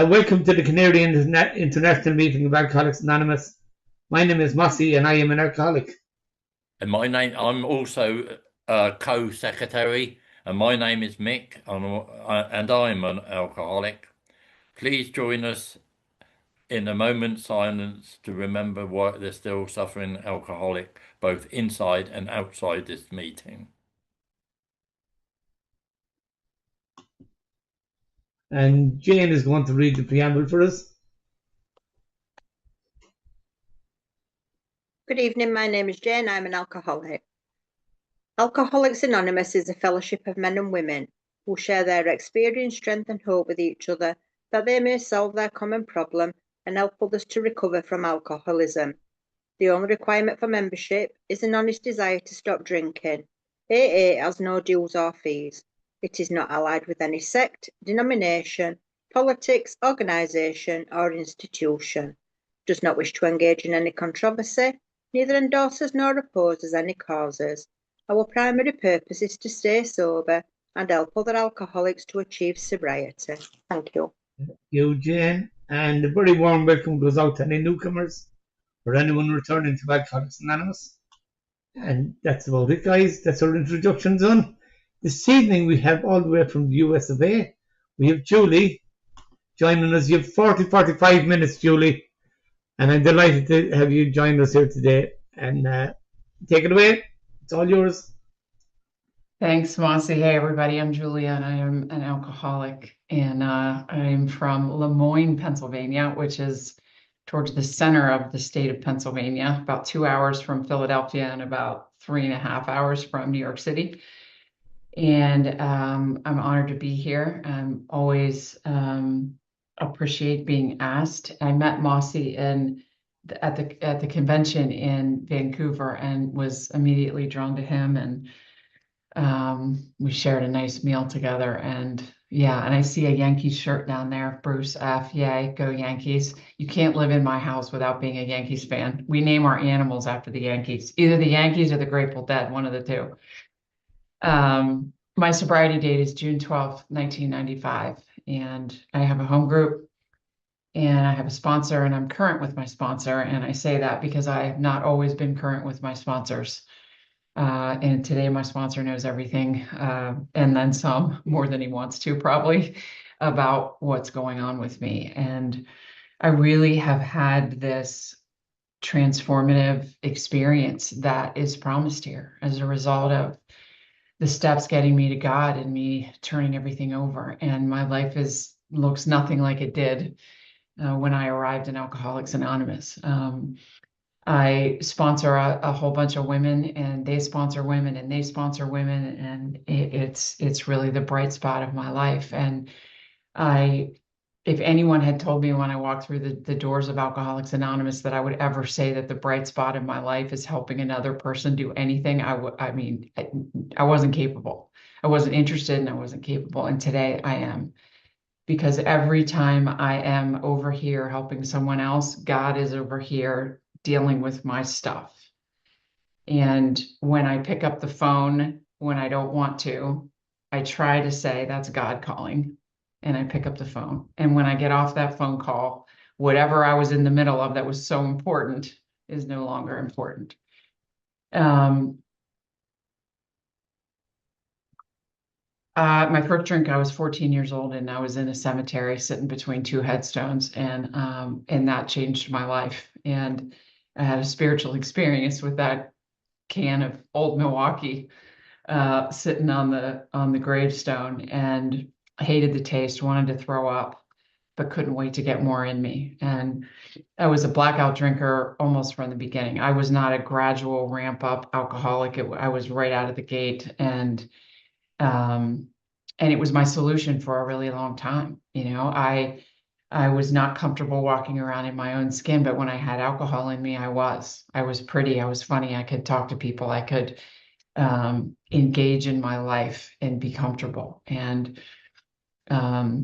Welcome to the Canarian International Meeting of Alcoholics Anonymous. My name is Mossy and I am an alcoholic. And I'm also a co-secretary, and my name is Mick, and I'm an alcoholic. Please join us in a moment's silence to remember why there's still suffering alcoholic, both inside and outside this meeting. And Jane is going to read the preamble for us. Good evening, my name is Jane, I'm an alcoholic. Alcoholics Anonymous is a fellowship of men and women who share their experience, strength and hope with each other that they may solve their common problem and help others to recover from alcoholism. The only requirement for membership is an honest desire to stop drinking. AA has no dues or fees. It is not allied with any sect, denomination, politics, organisation or institution. Does not wish to engage in any controversy, neither endorses nor opposes any causes. Our primary purpose is to stay sober and help other alcoholics to achieve sobriety. Thank you. Thank you, Jane. And a very warm welcome goes out to any newcomers or anyone returning to Alcoholics Anonymous. And that's about it, guys. That's our introduction done. This evening we have all the way from the US of A. We have Julie joining us. You have 45 minutes, Julie. And I'm delighted to have you join us here today. And take it away. It's all yours. Thanks, Mossy. Hey, everybody. I'm Julia, and I am an alcoholic. And I'm from Lemoyne, Pennsylvania, which is towards the center of the state of Pennsylvania, about 2 hours from Philadelphia and about 3.5 hours from New York City. And I'm honored to be here. I'm always appreciate being asked. I met Mossy at the convention in Vancouver and was immediately drawn to him, and we shared a nice meal together. And yeah, and I see a Yankees shirt down there. Bruce F. Yay, go Yankees. You can't live in my house without being a Yankees fan. We name our animals after the Yankees, either the Yankees or the Grateful Dead, one of the two. My sobriety date is June 12th, 1995, and I have a home group and I have a sponsor, and I'm current with my sponsor. And I say that because I have not always been current with my sponsors. And today my sponsor knows everything, and then some, more than he wants to probably, about what's going on with me. And I really have had this transformative experience that is promised here as a result of the steps getting me to God and me turning everything over. And my life looks nothing like it did when I arrived in Alcoholics Anonymous. I sponsor a whole bunch of women, and they sponsor women, and they sponsor women, and it's really the bright spot of my life. And if anyone had told me when I walked through the doors of Alcoholics Anonymous that I would ever say that the bright spot in my life is helping another person do anything, I wasn't capable. I wasn't interested, and I wasn't capable. And today I am. Because every time I am over here helping someone else, God is over here dealing with my stuff. And when I pick up the phone, when I don't want to, I try to say that's God calling, and I pick up the phone. And when I get off that phone call, whatever I was in the middle of that was so important is no longer important. My first drink, I was 14 years old, and I was in a cemetery sitting between two headstones, and that changed my life. And I had a spiritual experience with that can of Old Milwaukee sitting on the gravestone, and I hated the taste, wanted to throw up, but couldn't wait to get more in me. And I was a blackout drinker almost from the beginning. I was not a gradual ramp up alcoholic. I was right out of the gate, and it was my solution for a really long time. I was not comfortable walking around in my own skin, but when I had alcohol in me, I was pretty, I was funny. I could talk to people. I could engage in my life and be comfortable. And I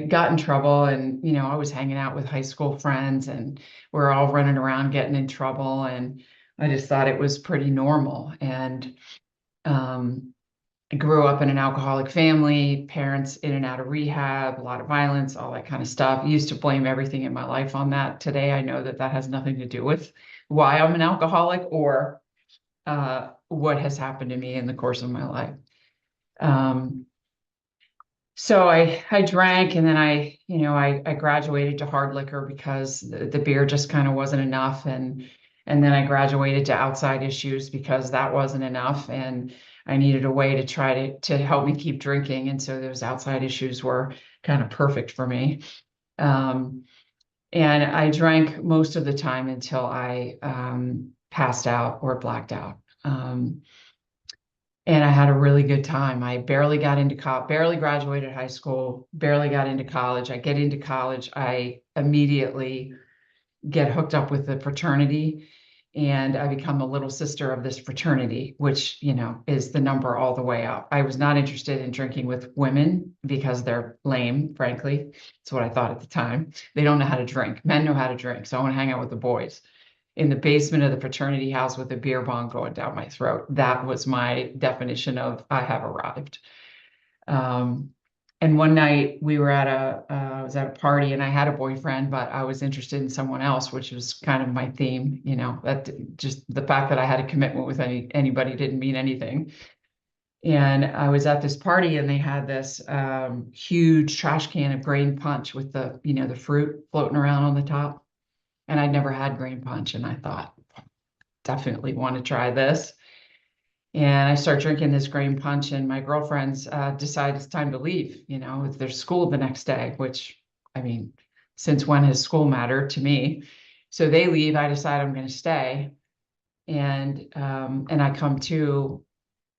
got in trouble, and, I was hanging out with high school friends, and we're all running around getting in trouble. And I just thought it was pretty normal. And I grew up in an alcoholic family, parents in and out of rehab, a lot of violence, all that kind of stuff. I used to blame everything in my life on that. Today, I know that that has nothing to do with why I'm an alcoholic or what has happened to me in the course of my life. So I drank, and then I graduated to hard liquor because the beer just kind of wasn't enough. And then I graduated to outside issues because that wasn't enough. And I needed a way to try to help me keep drinking. And so those outside issues were kind of perfect for me. And I drank most of the time until I passed out or blacked out. And I had a really good time. I barely got into barely graduated high school, barely got into college. I get into college, I immediately get hooked up with the fraternity, and I become a little sister of this fraternity, which, is the number all the way up. I was not interested in drinking with women because they're lame, frankly. That's what I thought at the time. They don't know how to drink. Men know how to drink, so I want to hang out with the boys in the basement of the fraternity house with a beer bong going down my throat. That was my definition of I have arrived. And one night we were I was at a party, and I had a boyfriend, but I was interested in someone else, which was kind of my theme, that just the fact that I had a commitment with anybody didn't mean anything. And I was at this party, and they had this huge trash can of grain punch with the fruit floating around on the top. And I'd never had grain punch, and I thought, definitely want to try this. And I start drinking this grain punch, and my girlfriends decide it's time to leave. There's school the next day, which, I mean, since when has school mattered to me? So they leave. I decide I'm going to stay, and I come to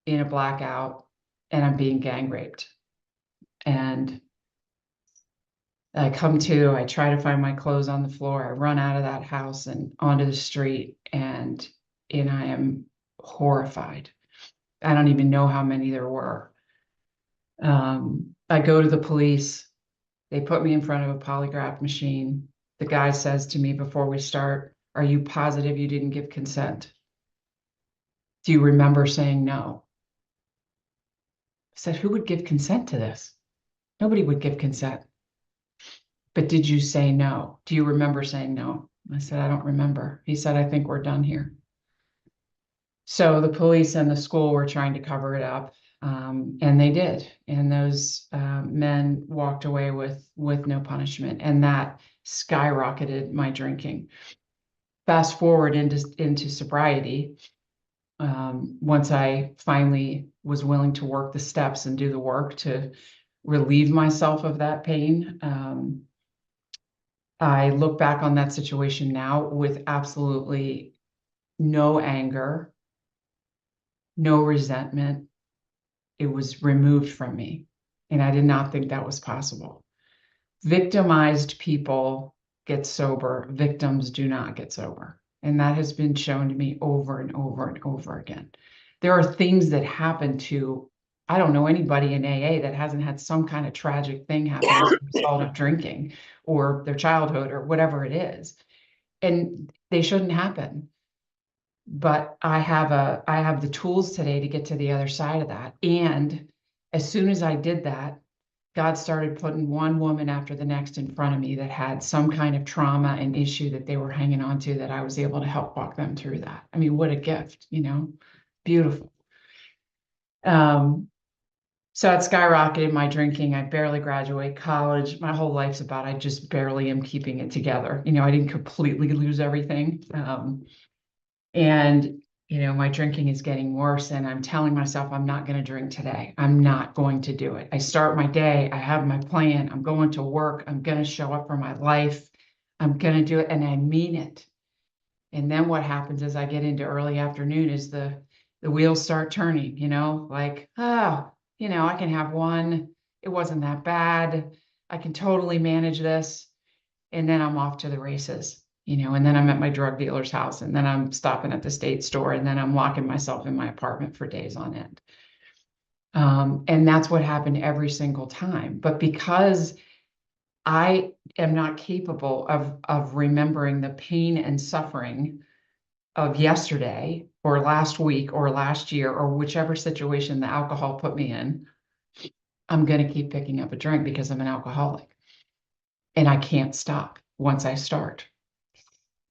in a blackout, and I'm being gang raped. And I come to, I try to find my clothes on the floor. I run out of that house and onto the street, and I am horrified. I don't even know how many there were. I go to the police. They put me in front of a polygraph machine. The guy says to me before we start, "Are you positive you didn't give consent? Do you remember saying no?" I said, "Who would give consent to this? Nobody would give consent. But did you say no? Do you remember saying no?" I said, "I don't remember." He said, "I think we're done here." So the police and the school were trying to cover it up, and they did. And those men walked away with no punishment, and that skyrocketed my drinking. Fast forward into sobriety. Once I finally was willing to work the steps and do the work to relieve myself of that pain, I look back on that situation now with absolutely no anger, no resentment. It was removed from me, and I did not think that was possible. Victimized people get sober. Victims do not get sober. And that has been shown to me over and over and over again. There are things that happen to, I don't know anybody in AA that hasn't had some kind of tragic thing happen as a result of drinking or their childhood or whatever it is. And they shouldn't happen. But I have the tools today to get to the other side of that. And as soon as I did that, God started putting one woman after the next in front of me that had some kind of trauma and issue that they were hanging on to, that I was able to help walk them through that. I mean, what a gift, beautiful. So it skyrocketed my drinking. I barely graduate college. My whole life's about, I just barely am keeping it together. I didn't completely lose everything. And my drinking is getting worse, and I'm telling myself I'm not going to drink today. I'm not going to do it. I start my day. I have my plan. I'm going to work. I'm going to show up for my life. I'm going to do it, and I mean it. And then what happens is I get into early afternoon is the wheels start turning, like, I can have one. It wasn't that bad. I can totally manage this. And then I'm off to the races. And then I'm at my drug dealer's house, and then I'm stopping at the state store, and then I'm locking myself in my apartment for days on end. And that's what happened every single time. But because I am not capable of remembering the pain and suffering of yesterday, or last week or last year or whichever situation the alcohol put me in, I'm going to keep picking up a drink because I'm an alcoholic. And I can't stop once I start.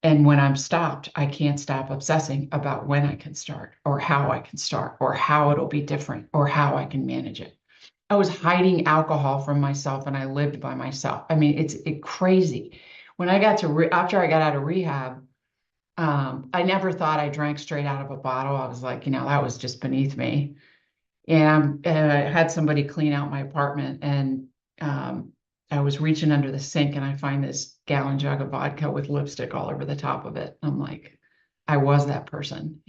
And when I'm stopped, I can't stop obsessing about when I can start or how I can start or how it'll be different or how I can manage it. I was hiding alcohol from myself and I lived by myself. I mean, it's crazy. When I got to, after I got out of rehab, I never thought I drank straight out of a bottle. I was like, that was just beneath me. And I had somebody clean out my apartment, and I was reaching under the sink and I find this gallon jug of vodka with lipstick all over the top of it. I'm like, I was that person.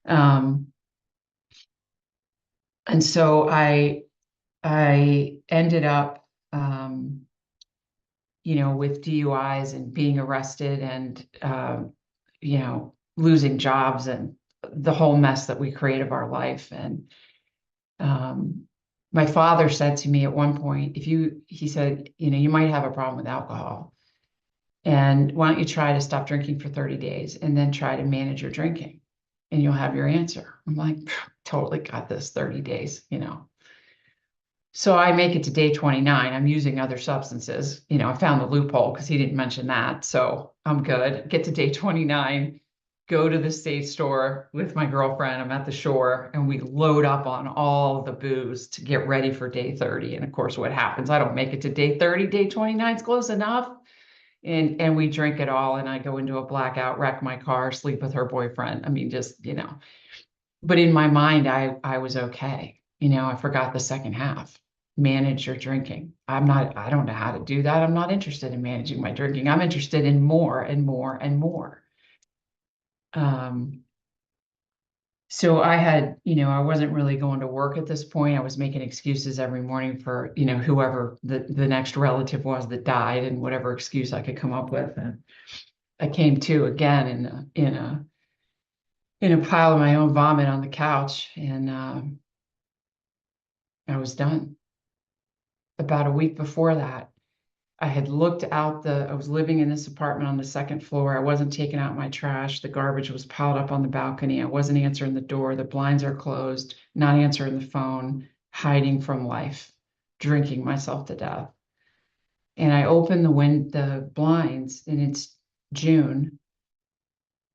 And so I ended up, with DUIs and being arrested and, losing jobs and the whole mess that we create of our life. And my father said to me at one point, he said, you might have a problem with alcohol. And why don't you try to stop drinking for 30 days and then try to manage your drinking and you'll have your answer. I'm like, totally got this, 30 days. So I make it to day 29. I'm using other substances. I found the loophole because he didn't mention that. So I'm good. Get to day 29, go to the state store with my girlfriend. I'm at the shore and we load up on all the booze to get ready for day 30. And of course, what happens? I don't make it to day 30. Day 29 is close enough. And we drink it all. And I go into a blackout, wreck my car, sleep with her boyfriend. I mean, just, but in my mind, I was okay. I forgot the second half. Manage your drinking. I don't know how to do that. I'm not interested in managing my drinking. I'm interested in more and more and more. So I had, I wasn't really going to work at this point. I was making excuses every morning for, whoever the next relative was that died and whatever excuse I could come up with. And I came to again in a pile of my own vomit on the couch, and I was done. About a week before that, I had looked out I was living in this apartment on the second floor. I wasn't taking out my trash. The garbage was piled up on the balcony. I wasn't answering the door. The blinds are closed, not answering the phone, hiding from life, drinking myself to death. And I open the blinds, and it's June.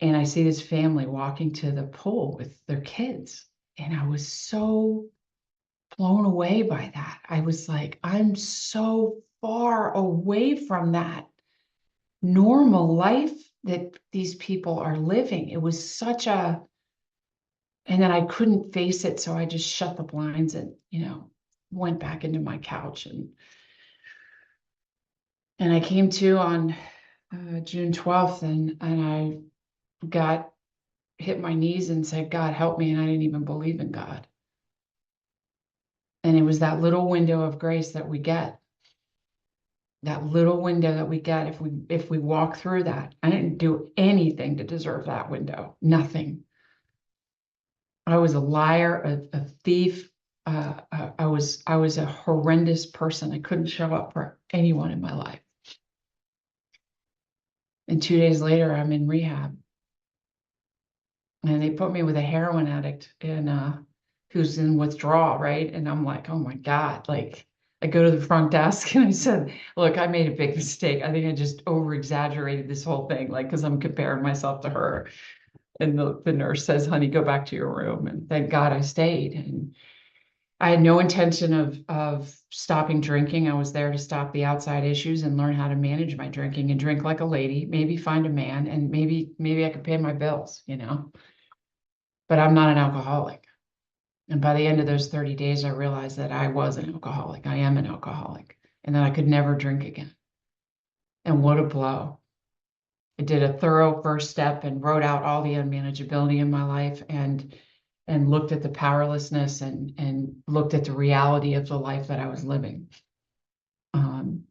And I see this family walking to the pool with their kids. And I was so blown away by that. I was like, I'm so far away from that normal life that these people are living. It was and then I couldn't face it. So I just shut the blinds and, went back into my couch and I came to on June 12th and I hit my knees and said, God, help me. And I didn't even believe in God. And it was that little window of grace that we get. That little window that we get if we walk through that. I didn't do anything to deserve that window. Nothing. I was a liar, a thief. I was a horrendous person. I couldn't show up for anyone in my life. And 2 days later, I'm in rehab. And they put me with a heroin addict who's in withdrawal, right? And I'm like, oh my God, like I go to the front desk and I said, look, I made a big mistake. I think I just over exaggerated this whole thing, like, because I'm comparing myself to her. And the nurse says, honey, go back to your room. And thank God I stayed. And I had no intention of stopping drinking. I was there to stop the outside issues and learn how to manage my drinking and drink like a lady, maybe find a man, and maybe I could pay my bills, But I'm not an alcoholic. And by the end of those 30 days, I realized that I was an alcoholic. I am an alcoholic, and that I could never drink again. And what a blow. I did a thorough first step and wrote out all the unmanageability in my life and looked at the powerlessness and looked at the reality of the life that I was living. And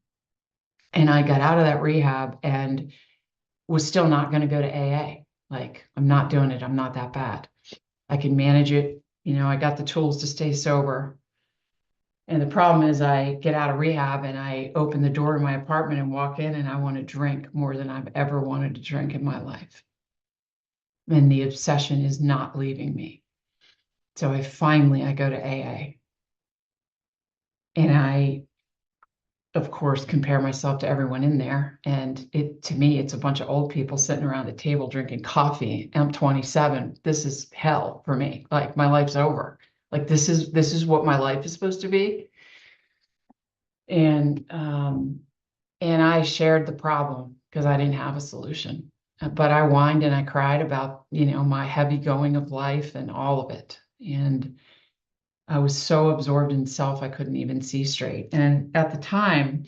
I got out of that rehab and was still not going to go to AA. Like, I'm not doing it. I'm not that bad. I can manage it. I got the tools to stay sober. And the problem is I get out of rehab and I open the door of my apartment and walk in and I want to drink more than I've ever wanted to drink in my life. and the obsession is not leaving me. So I go to AA, and I, of course, compare myself to everyone in there. And to me, it's a bunch of old people sitting around a table drinking coffee. I'm 27. This is hell for me. Like, my life's over. Like, this is what my life is supposed to be. And I shared the problem because I didn't have a solution. But I whined and I cried about, my heavy going of life and all of it. And I was so absorbed in self, I couldn't even see straight. And at the time,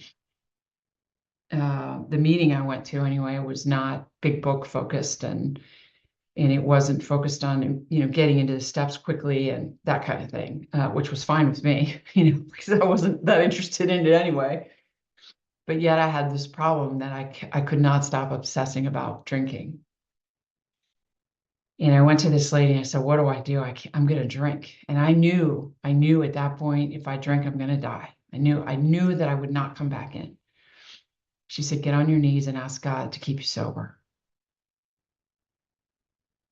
the meeting I went to anyway was not big book focused, and it wasn't focused on, getting into the steps quickly and that kind of thing, which was fine with me, because I wasn't that interested in it anyway. But yet I had this problem that I could not stop obsessing about drinking. And I went to this lady and I said, what do I do? I'm going to drink. And I knew at that point, if I drink, I'm going to die. I knew that I would not come back in. She said, get on your knees and ask God to keep you sober.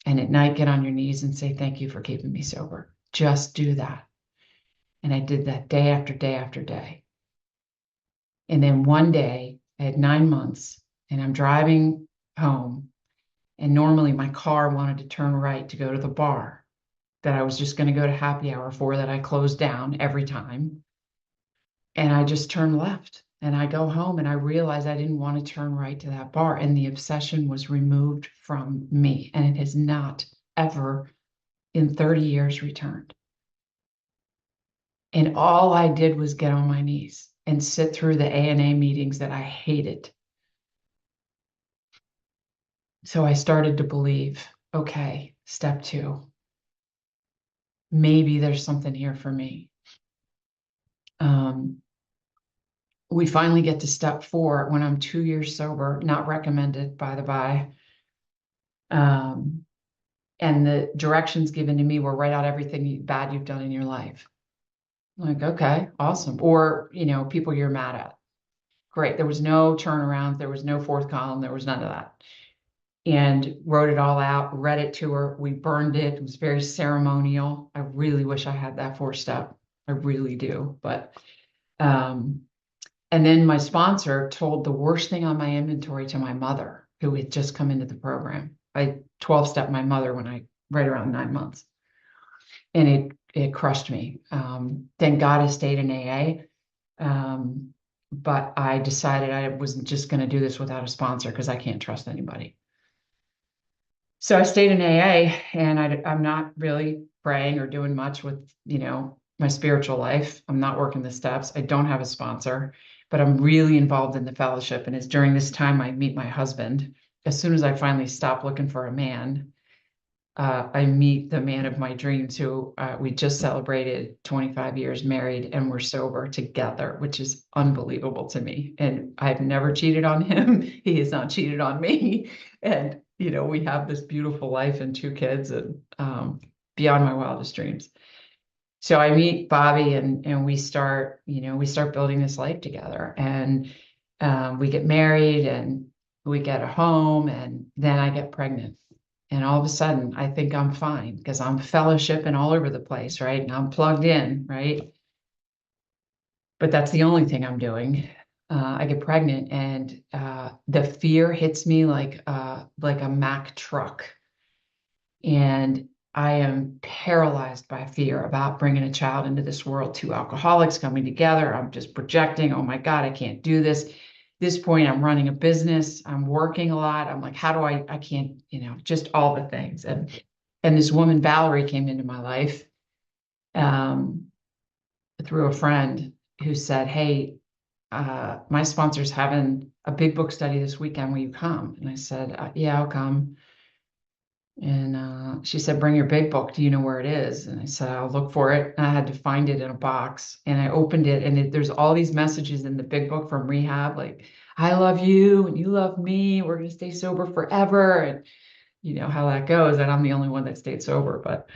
And at night, get on your knees and say, thank you for keeping me sober. Just do that. And I did that day after day after day. And then one day, I had 9 months, and I'm driving home. And normally my car wanted to turn right to go to the bar that I was just going to go to happy hour for, that I closed down every time. And I just turned left, and I go home, and I realized I didn't want to turn right to that bar. And the obsession was removed from me. And it has not ever in 30 years returned. And all I did was get on my knees and sit through the ANA meetings that I hated. So I started to believe, okay, step 2, maybe there's something here for me. We finally get to step 4 when I'm 2 years sober, not recommended, by the by. And the directions given to me were write out everything bad you've done in your life. I'm like, okay, awesome. Or, people you're mad at. Great. There was no turnaround. There was no fourth column. There was none of that. And wrote it all out, read it to her. We burned it. It was very ceremonial. I really wish I had that 4-step. I really do. But, and then my sponsor told the worst thing on my inventory to my mother, who had just come into the program. I 12-stepped my mother right around 9 months. And it crushed me. Thank God I stayed in AA. But I decided I wasn't just going to do this without a sponsor, because I can't trust anybody. So I stayed in AA, and I'm not really praying or doing much with, my spiritual life. I'm not working the steps. I don't have a sponsor, but I'm really involved in the fellowship. And it's during this time I meet my husband. As soon as I finally stop looking for a man, I meet the man of my dreams, who we just celebrated 25 years married, and we're sober together, which is unbelievable to me. And I've never cheated on him. He has not cheated on me. And, we have this beautiful life and 2 kids, and beyond my wildest dreams. So I meet Bobby, and we start building this life together, and we get married, and we get a home, and then I get pregnant. And all of a sudden, I think I'm fine, because I'm fellowshipping all over the place, right? And I'm plugged in, right? But that's the only thing I'm doing. I get pregnant, and the fear hits me like a Mack truck. And I am paralyzed by fear about bringing a child into this world, 2 alcoholics coming together. I'm just projecting, oh my God, I can't do this. At this point, I'm running a business. I'm working a lot. I'm like, how do I can't, just all the things. And this woman, Valerie, came into my life through a friend who said, hey, my sponsor's having a big book study this weekend. Will you come? And I said, yeah, I'll come. And she said, bring your big book. Do you know where it is? And I said, I'll look for it. And I had to find it in a box. And I opened it, and there's all these messages in the big book from rehab, like, I love you and you love me. We're going to stay sober forever. And you know how that goes. And I'm the only one that stayed sober. But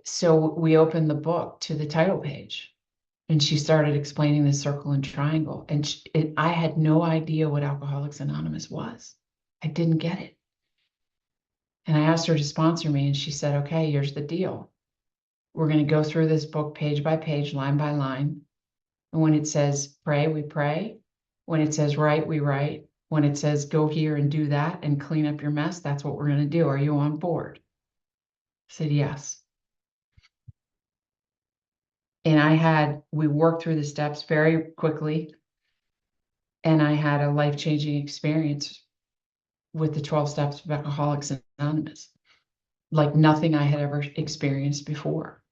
so we opened the book to the title page. And she started explaining the circle and triangle. And I had no idea what Alcoholics Anonymous was. I didn't get it. And I asked her to sponsor me, and she said, okay, here's the deal. We're going to go through this book page by page, line by line. And when it says pray, we pray. When it says write, we write. When it says go here and do that and clean up your mess, that's what we're going to do. Are you on board? I said, yes. And we worked through the steps very quickly. And I had a life-changing experience with the 12 steps of Alcoholics Anonymous, like nothing I had ever experienced before.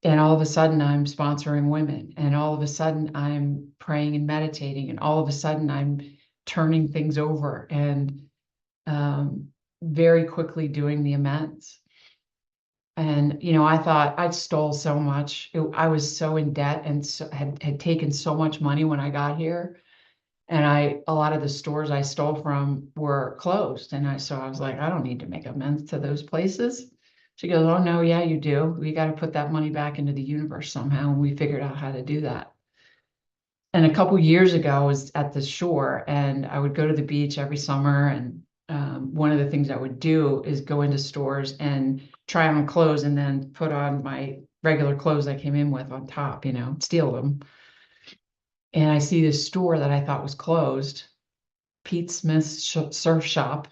And all of a sudden I'm sponsoring women, and all of a sudden I'm praying and meditating, and all of a sudden I'm turning things over and very quickly doing the amends. And, I thought I'd stole so much. I was so in debt and had taken so much money when I got here. And a lot of the stores I stole from were closed. So I was like, I don't need to make amends to those places. She goes, oh no, yeah, you do. We got to put that money back into the universe somehow. And we figured out how to do that. And a couple years ago, I was at the shore, and I would go to the beach every summer. And one of the things I would do is go into stores and try on clothes and then put on my regular clothes I came in with on top, steal them. And I see this store that I thought was closed, Pete Smith's surf shop.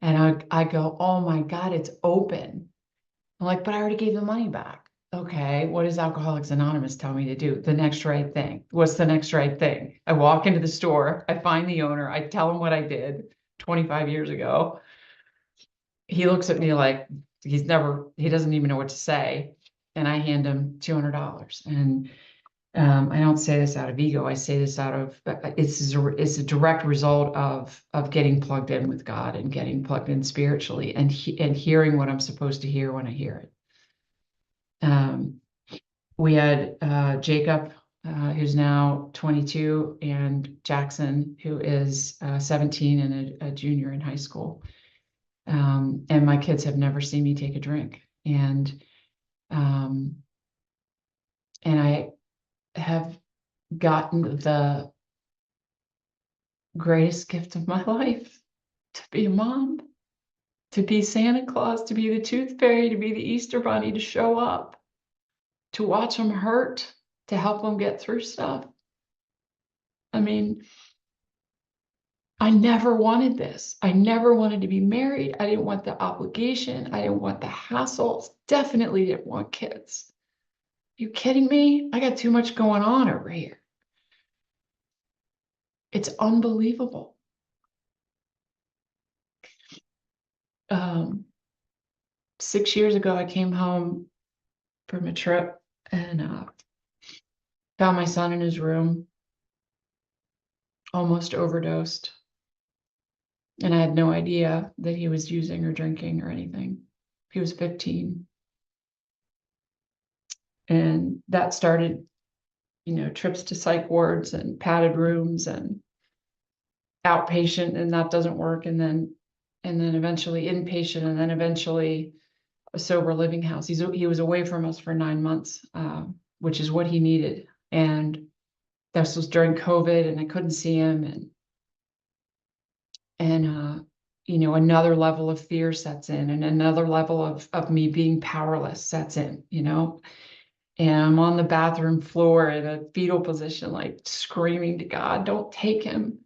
And I go, oh my God, it's open. I'm like, but I already gave the money back. Okay, what does Alcoholics Anonymous tell me to do? The next right thing. What's the next right thing? I walk into the store, I find the owner, I tell him what I did 25 years ago. He looks at me like he doesn't even know what to say. And I hand him $200. And I don't say this out of ego. I say this out of it's a direct result of getting plugged in with God and getting plugged in spiritually and hearing what I'm supposed to hear when I hear it. We had Jacob, who's now 22, and Jackson, who is 17 and a junior in high school. And my kids have never seen me take a drink. And I have gotten the greatest gift of my life, to be a mom, to be Santa Claus, to be the tooth fairy, to be the Easter bunny, to show up, to watch them hurt, to help them get through stuff. I mean, I never wanted this. I never wanted to be married. I didn't want the obligation. I didn't want the hassles. Definitely didn't want kids. You kidding me? I got too much going on over here. It's unbelievable. 6 years ago, I came home from a trip and found my son in his room, almost overdosed. And I had no idea that he was using or drinking or anything. He was 15. And that started, trips to psych wards and padded rooms and outpatient, and that doesn't work. And then eventually inpatient, and then eventually a sober living house. He was away from us for 9 months, which is what he needed. And this was during COVID, and I couldn't see him. And another level of fear sets in, and another level of me being powerless sets in, and I'm on the bathroom floor in a fetal position, like screaming to God, don't take him.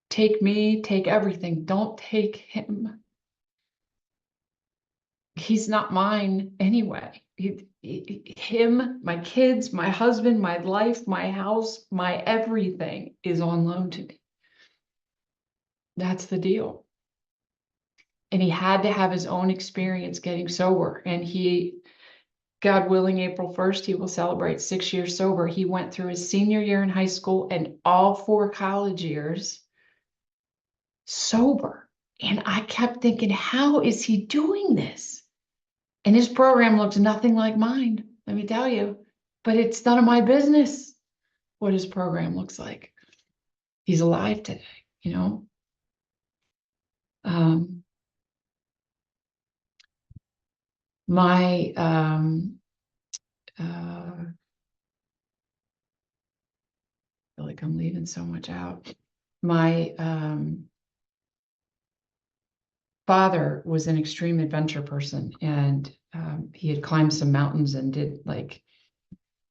Take me, take everything. Don't take him. He's not mine anyway. Him, my kids, my husband, my life, my house, my everything is on loan to me. That's the deal. And he had to have his own experience getting sober. And God willing, April 1st, he will celebrate 6 years sober. He went through his senior year in high school and all 4 college years sober. And I kept thinking, how is he doing this? And his program looks nothing like mine, let me tell you. But it's none of my business what his program looks like. He's alive today, My I feel like I'm leaving so much out. My father was an extreme adventure person, and he had climbed some mountains and did like,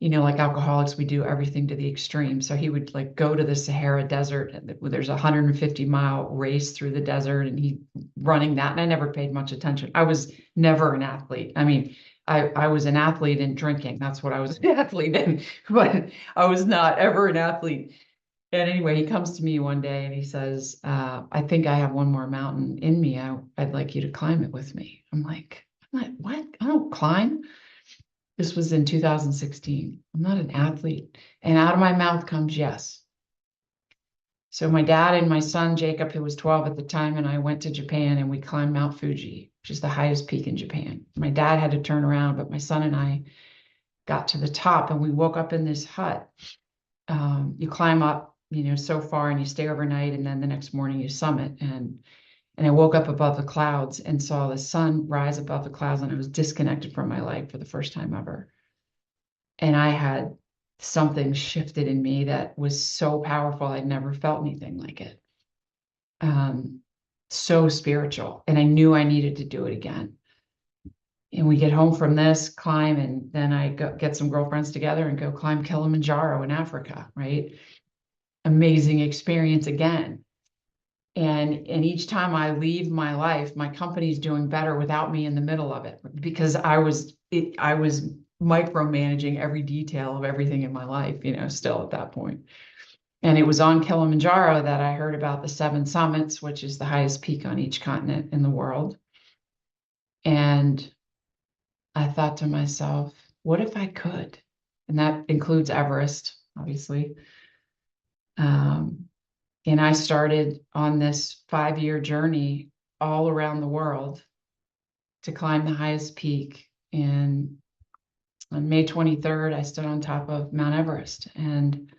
like alcoholics, we do everything to the extreme. So he would like go to the Sahara Desert, and there's a 150-mile race through the desert, and he running that. And I never paid much attention. I was never an athlete. I mean, I was an athlete in drinking. That's what I was an athlete in, but I was not ever an athlete. And anyway, he comes to me one day and he says, I think I have one more mountain in me. I'd like you to climb it with me. I'm like, what? I don't climb. This was in 2016. I'm not an athlete. And out of my mouth comes yes. So my dad and my son, Jacob, who was 12 at the time, and I went to Japan, and we climbed Mount Fuji, which is the highest peak in Japan. My dad had to turn around, but my son and I got to the top, and we woke up in this hut. You climb up, so far, and you stay overnight, and then the next morning you summit. And I woke up above the clouds and saw the sun rise above the clouds, and I was disconnected from my life for the first time ever. And I had something shifted in me that was so powerful. I'd never felt anything like it. So spiritual. And I knew I needed to do it again. And we get home from this climb, and then I get some girlfriends together and go climb Kilimanjaro in Africa, right? Amazing experience again. And each time I leave my life, my company's doing better without me in the middle of it, because I was micromanaging every detail of everything in my life, still at that point. And it was on Kilimanjaro that I heard about the 7 summits, which is the highest peak on each continent in the world. And I thought to myself, what if I could? And that includes Everest, obviously. And I started on this 5-year journey all around the world to climb the highest peak. And on May 23rd, I stood on top of Mount Everest, and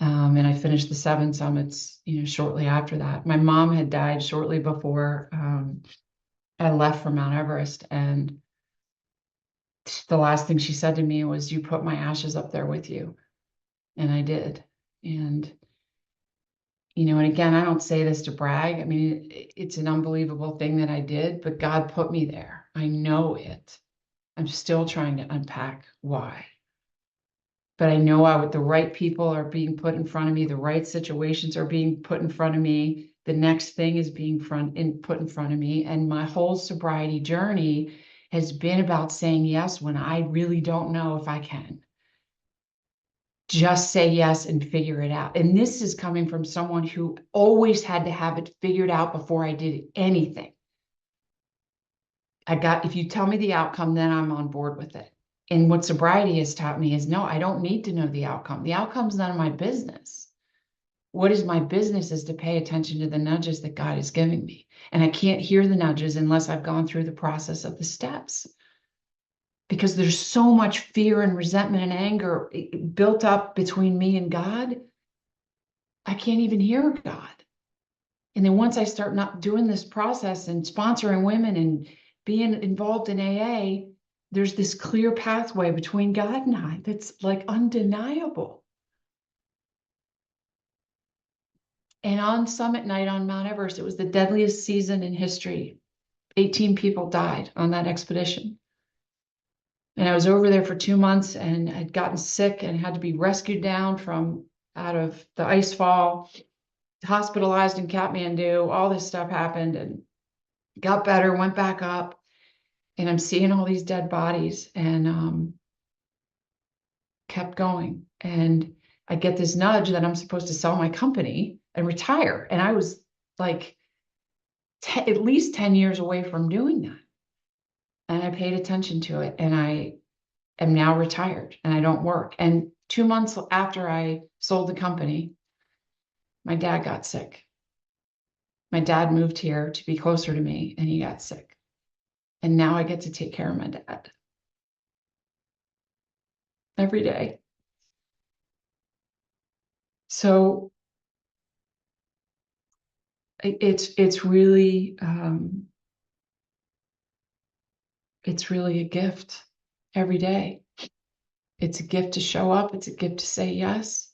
I finished the 7 summits, shortly after that. My mom had died shortly before I left for Mount Everest, and the last thing she said to me was, "You put my ashes up there with you." And I did. And and again, I don't say this to brag. I mean, it's an unbelievable thing that I did, but God put me there. I know it. I'm still trying to unpack why. But I know the right people are being put in front of me. The right situations are being put in front of me. The next thing is being put in front of me. And my whole sobriety journey has been about saying yes when I really don't know if I can. Just say yes and figure it out. And this is coming from someone who always had to have it figured out before I did anything. If you tell me the outcome, then I'm on board with it. And what sobriety has taught me is, no, I don't need to know the outcome. The outcome's none of my business. What is my business is to pay attention to the nudges that God is giving me. And I can't hear the nudges unless I've gone through the process of the steps. Because there's so much fear and resentment and anger built up between me and God, I can't even hear God. And then once I start not doing this process and sponsoring women and being involved in AA, there's this clear pathway between God and I that's like undeniable. And on summit night on Mount Everest, it was the deadliest season in history. 18 people died on that expedition. And I was over there for 2 months, and I'd gotten sick and had to be rescued down from out of the ice fall, hospitalized in Kathmandu. All this stuff happened, and got better, went back up, and I'm seeing all these dead bodies, and kept going. And I get this nudge that I'm supposed to sell my company and retire. And I was like at least 10 years away from doing that. And I paid attention to it, and I am now retired, and I don't work. And 2 months after I sold the company, my dad got sick. My dad moved here to be closer to me, and he got sick. And now I get to take care of my dad every day. So it's really a gift every day. It's a gift to show up. It's a gift to say yes.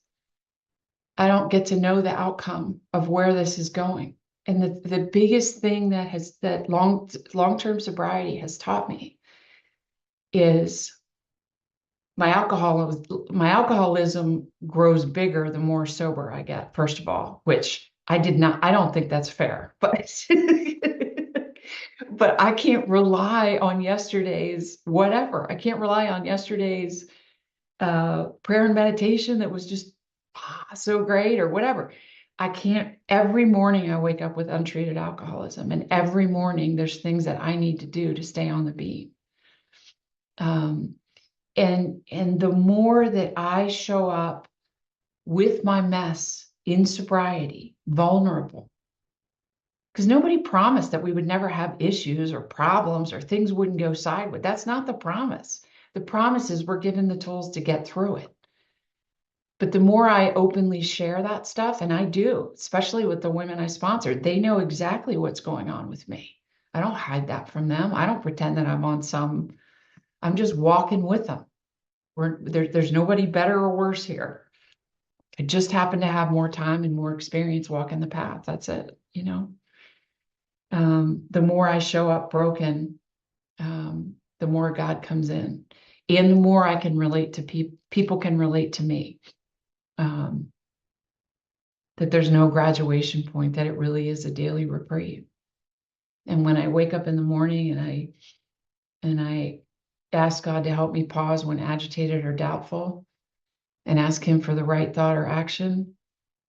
I don't get to know the outcome of where this is going. And the biggest thing that long-term sobriety has taught me is my alcoholism grows bigger the more sober I get, first of all, which I don't think that's fair, but but I can't rely on yesterday's whatever. I can't rely on yesterday's prayer and meditation that was just so great or whatever. I can't. Every morning I wake up with untreated alcoholism, and every morning there's things that I need to do to stay on the beam. And the more that I show up with my mess in sobriety, vulnerable, because nobody promised that we would never have issues or problems or things wouldn't go sideways. That's not the promise. The promise is we're given the tools to get through it. But the more I openly share that stuff, and I do, especially with the women I sponsor, they know exactly what's going on with me. I don't hide that from them. I don't pretend that I'm just walking with them. There's nobody better or worse here. I just happen to have more time and more experience walking the path. That's it, you know. The more I show up broken, the more God comes in, and the more I can relate to people can relate to me. That there's no graduation point, that it really is a daily reprieve. And when I wake up in the morning and I ask God to help me pause when agitated or doubtful, and ask him for the right thought or action,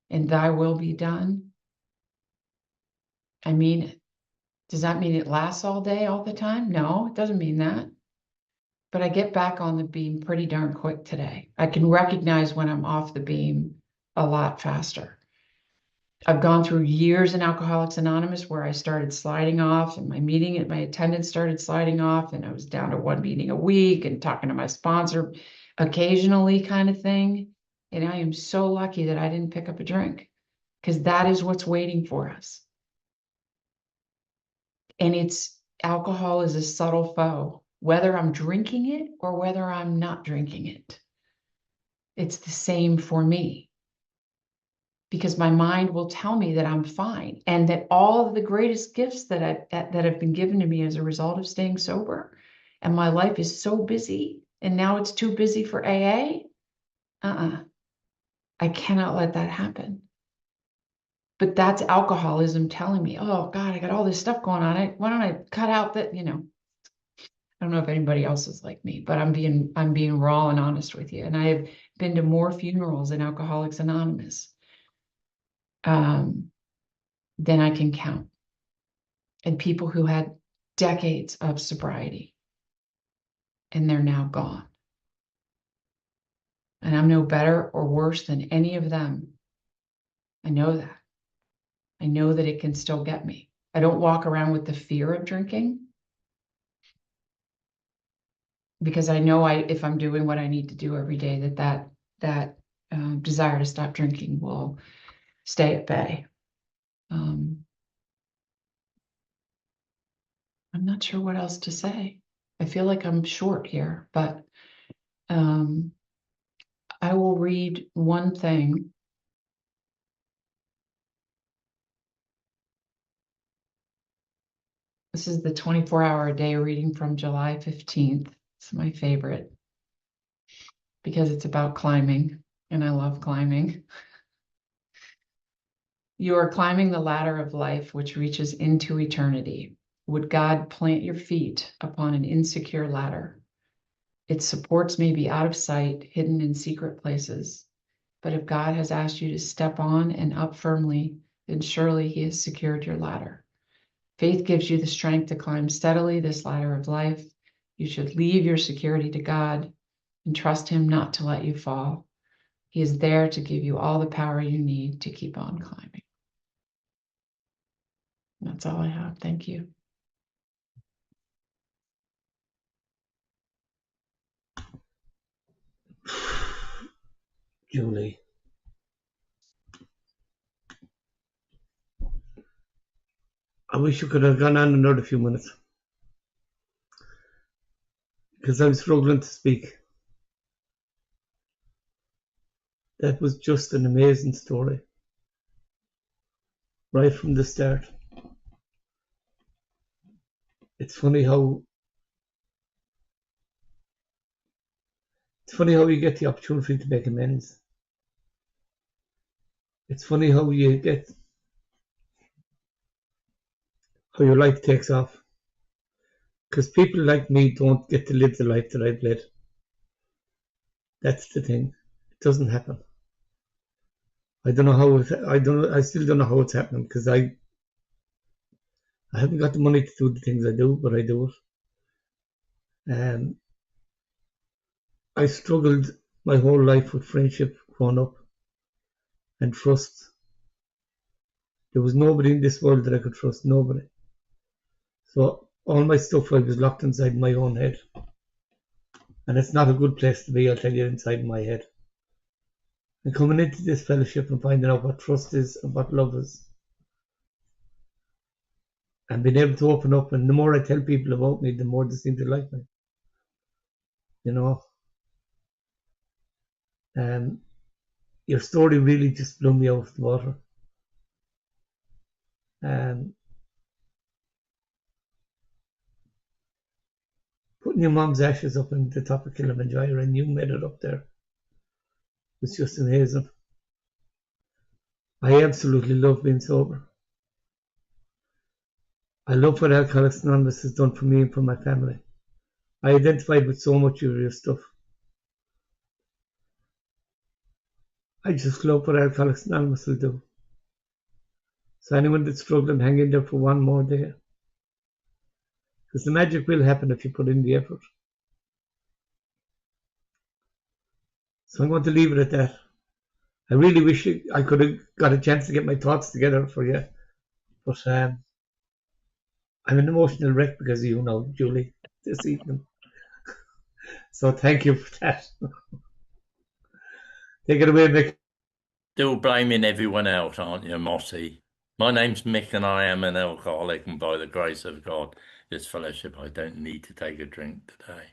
and thy will be done, I mean it. Does that mean it lasts all day, all the time? No, it doesn't mean that. But I get back on the beam pretty darn quick today. I can recognize when I'm off the beam a lot faster. I've gone through years in Alcoholics Anonymous where I started sliding off, and my attendance started sliding off, and I was down to one meeting a week and talking to my sponsor occasionally, kind of thing. And I am so lucky that I didn't pick up a drink, because that is what's waiting for us. And alcohol is a subtle foe, whether I'm drinking it or whether I'm not drinking it. It's the same for me, because my mind will tell me that I'm fine, and that all of the greatest gifts that have been given to me as a result of staying sober, and my life is so busy, and now it's too busy for AA. I cannot let that happen. But that's alcoholism telling me, oh God, I got all this stuff going on. Why don't I cut out that, I don't know if anybody else is like me, but I'm being raw and honest with you. And I have been to more funerals in Alcoholics Anonymous than I can count. And people who had decades of sobriety, and they're now gone. And I'm no better or worse than any of them. I know that. I know that it can still get me. I don't walk around with the fear of drinking, because I know if I'm doing what I need to do every day, that desire to stop drinking will stay at bay. I'm not sure what else to say. I feel like I'm short here, but I will read one thing. This is the 24-hour-a-day reading from July 15th. It's my favorite because it's about climbing, and I love climbing. You are climbing the ladder of life, which reaches into eternity. Would God plant your feet upon an insecure ladder? Its supports may be out of sight, hidden in secret places. But if God has asked you to step on and up firmly, then surely he has secured your ladder. Faith gives you the strength to climb steadily this ladder of life. You should leave your security to God and trust him not to let you fall. He is there to give you all the power you need to keep on climbing. That's all I have. Thank you. Julie. I wish you could have gone on another few minutes, because I'm struggling to speak. That was just an amazing story. right from the start. It's funny how you get the opportunity to make amends. It's funny how your life takes off. Because people like me don't get to live the life that I've led. That's the thing. It doesn't happen. I don't know how I still don't know how it's happening, because I haven't got the money to do the things I do, but I do it. I struggled my whole life with friendship growing up and trust. There was nobody in this world that I could trust, nobody. So all my stuff I was locked inside my own head. And it's not a good place to be, I'll tell you, inside my head. And coming into this fellowship and finding out what trust is and what love is, and being able to open up, and the more I tell people about me, the more they seem to like me. You know, your story really just blew me out of the water. Putting your mom's ashes up on the top of Kilimanjaro and you made it up there was just amazing. I absolutely love being sober. I love what Alcoholics Anonymous has done for me and for my family. I identified with so much of your stuff. I just love what Alcoholics Anonymous will do. So anyone that's struggling, hang in there for one more day. Because the magic will happen if you put in the effort. So I'm going to leave it at that. I really wish I could have got a chance to get my thoughts together for you. But I'm an emotional wreck because of you now, Julie, this evening. So thank you for that. Take it away, Mick. Still blaming everyone else, aren't you, Mossy? My name's Mick and I am an alcoholic, and by the grace of God, this fellowship, I don't need to take a drink today.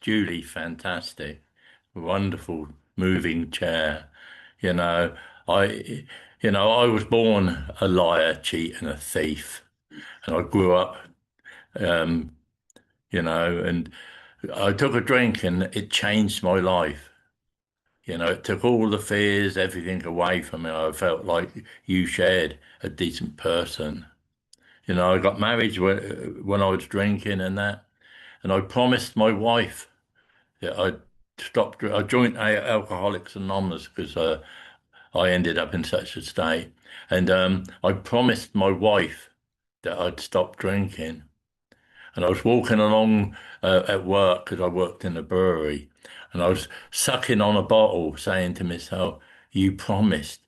Julie, fantastic. Wonderful moving chair. I was born a liar, cheat, and a thief. And I grew up, and I took a drink and it changed my life. It took all the fears, everything away from me. I felt like you shared a decent person. I got married when I was drinking and that. And I promised my wife that I'd stop. I joined Alcoholics Anonymous because I ended up in such a state. And I promised my wife that I'd stop drinking. And I was walking along at work because I worked in a brewery, and I was sucking on a bottle, saying to myself, "You promised,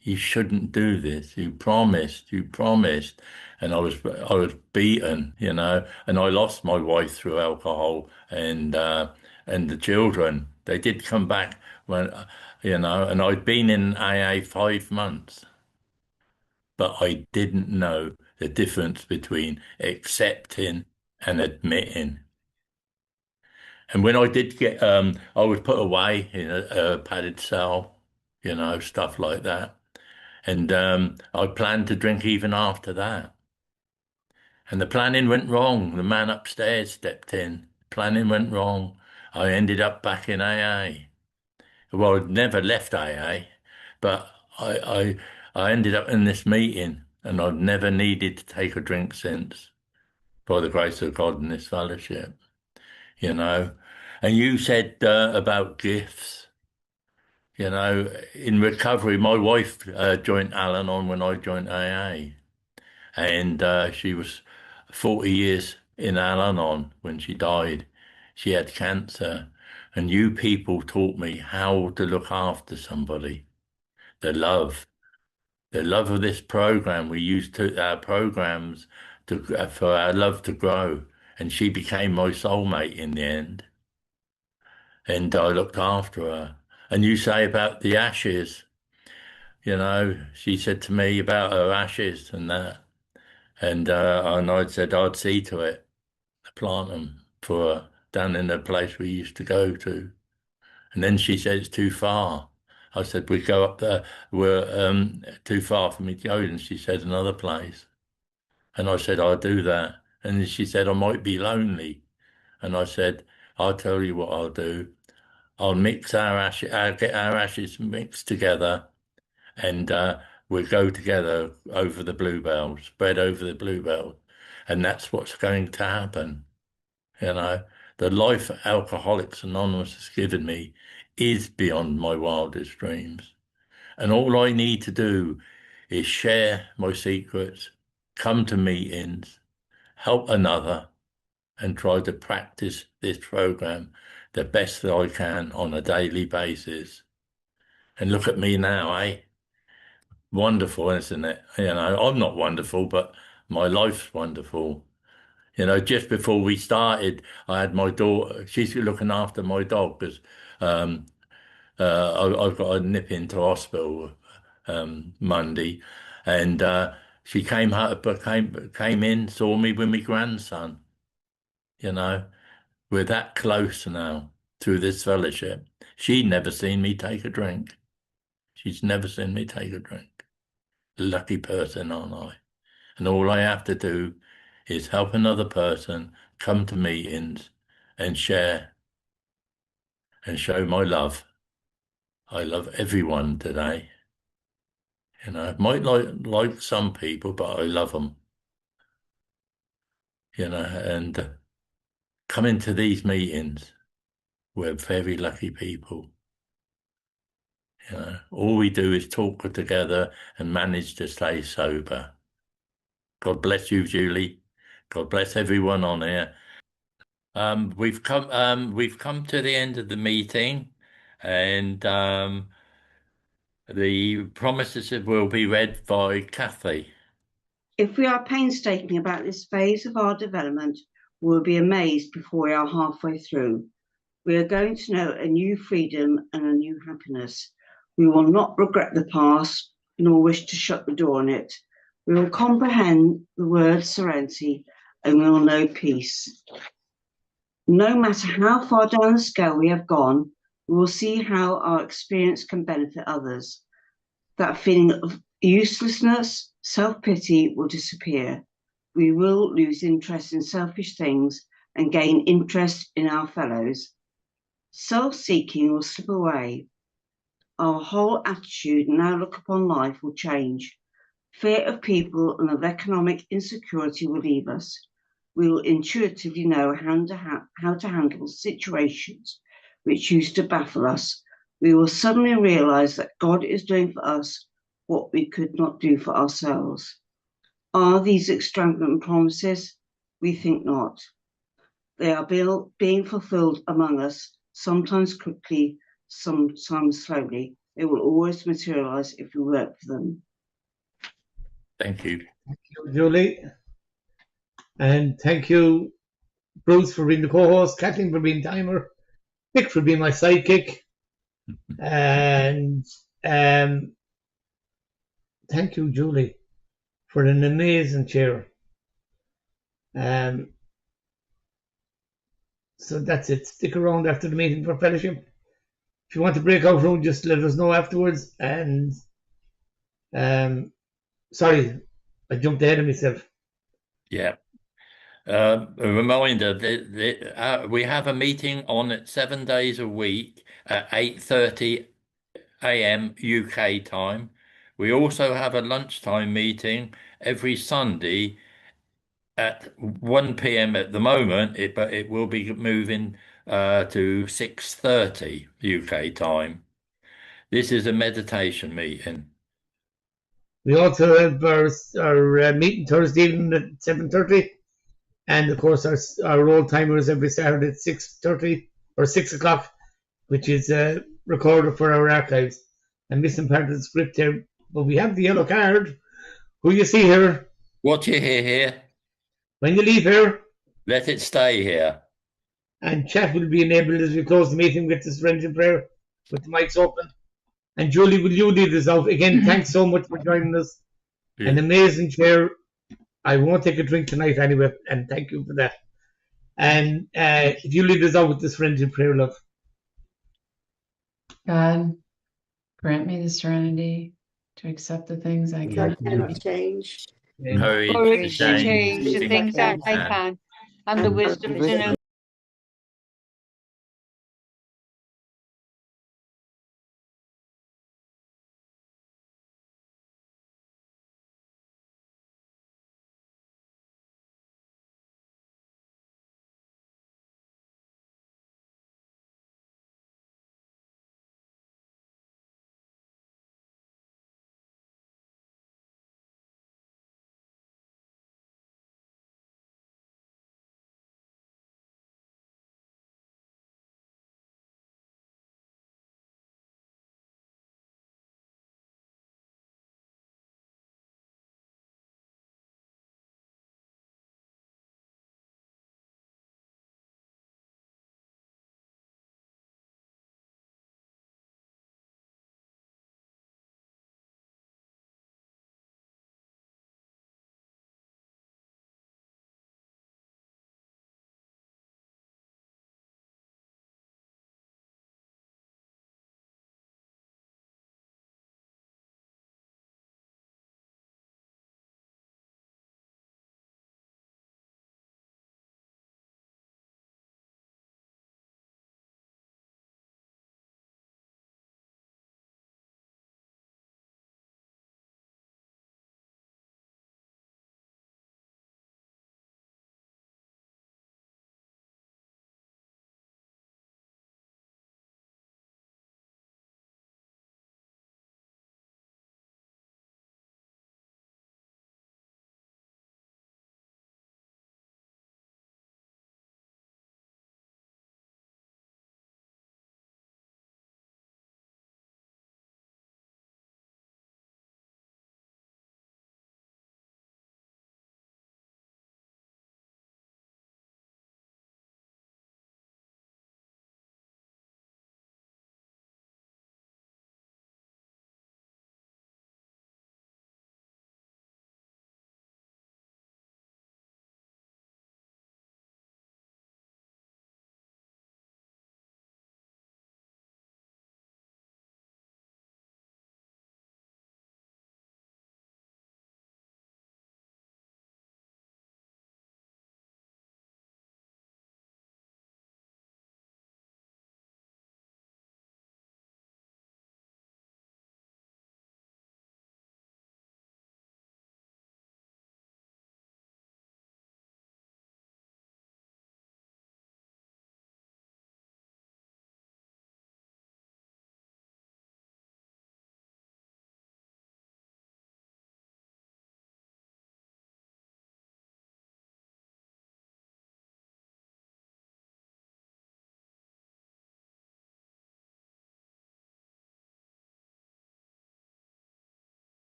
you shouldn't do this. You promised, you promised." And I was beaten, and I lost my wife through alcohol, and the children. They did come back when, and I'd been in AA 5 months. But I didn't know the difference between accepting and admitting. And when I did get, I was put away in a padded cell, stuff like that. And I planned to drink even after that. And the planning went wrong. The man upstairs stepped in. Planning went wrong. I ended up back in AA. Well, I'd never left AA, but I ended up in this meeting, and I've never needed to take a drink since, by the grace of God in this fellowship, And you said about gifts, in recovery, my wife joined Al-Anon when I joined AA, and she was 40 years in Al-Anon when she died. She had cancer, and you people taught me how to look after somebody. The love of this program. We used our programs for our love to grow, and she became my soulmate in the end. And I looked after her. And you say about the ashes, she said to me about her ashes and that, and I said I'd see to it, plant them for her down in the place we used to go to. And then she said it's too far. I said, we go up there. We're too far for me to go. And she said, another place. And I said, I'll do that. And then she said, I might be lonely. And I said, I'll tell you what I'll do. I'll mix our ashes, I'll get our ashes mixed together, and we'll go together over the bluebell, spread over the bluebell. And that's what's going to happen. You know, the life Alcoholics Anonymous has given me is beyond my wildest dreams. And all I need to do is share my secrets, come to meetings, help another, and try to practice this program the best that I can on a daily basis. And look at me now, eh? Wonderful, isn't it? You know, I'm not wonderful, but my life's wonderful. You know, just before we started, I had my daughter, she's looking after my dog because I've got to nip into hospital Monday. And she came in, saw me with my grandson. You know, we're that close now through this fellowship. She'd never seen me take a drink. She's never seen me take a drink. Lucky person, aren't I? And all I have to do is help another person, come to meetings and share and show my love. I love everyone today. You know, might like some people, but I love them. You know, and coming to these meetings, we're very lucky people. You know, all we do is talk together and manage to stay sober. God bless you, Julie. God bless everyone on here. We've come to the end of the meeting, and the promises will be read by Kathy. If we are painstaking about this phase of our development, we will be amazed before we are halfway through. We are going to know a new freedom and a new happiness. We will not regret the past, nor wish to shut the door on it. We will comprehend the word serenity, and we will know peace. No matter how far down the scale we have gone, we will see how our experience can benefit others. That feeling of uselessness, self-pity will disappear. We will lose interest in selfish things and gain interest in our fellows. Self-seeking will slip away. Our whole attitude and outlook upon life will change. Fear of people and of economic insecurity will leave us. We will intuitively know how to handle situations which used to baffle us. We will suddenly realize that God is doing for us what we could not do for ourselves. Are these extravagant promises? We think not. They are being fulfilled among us, sometimes quickly, sometimes slowly. They will always materialize if we work for them. Thank you. Thank you, Julie. And thank you, Bruce, for being the co-host, Kathleen for being timer, Mick for being my sidekick, and thank you, Julie, for an amazing chair. So that's it. Stick around after the meeting for fellowship. If you want to break out room, just let us know afterwards. And sorry, I jumped ahead of myself. Yeah. A reminder that we have a meeting on at 7 days a week at 8:30 a.m. UK time. We also have a lunchtime meeting every Sunday at 1 p.m. at the moment, but it will be moving to 6:30 UK time. This is a meditation meeting. We also have our meeting Thursday evening at 7:30, and of course our roll timer is every Saturday at 6:30 or 6 o'clock, which is recorded for our archives. I'm missing part of the script here, but we have the yellow card. Who you see here? What you hear here, When you leave here, let it stay here. and chat will be enabled as we close the meeting with this friendly prayer with the mics open. And Julie, will you lead us out? Again, thanks so much for joining us. Yeah. An amazing chair. I won't take a drink tonight anyway, and thank you for that. And if you lead us out with this friendly prayer, love. God, Grant me the serenity to accept the things I That can. can change. Courage to Courage to change change the things that I can, and the wisdom to know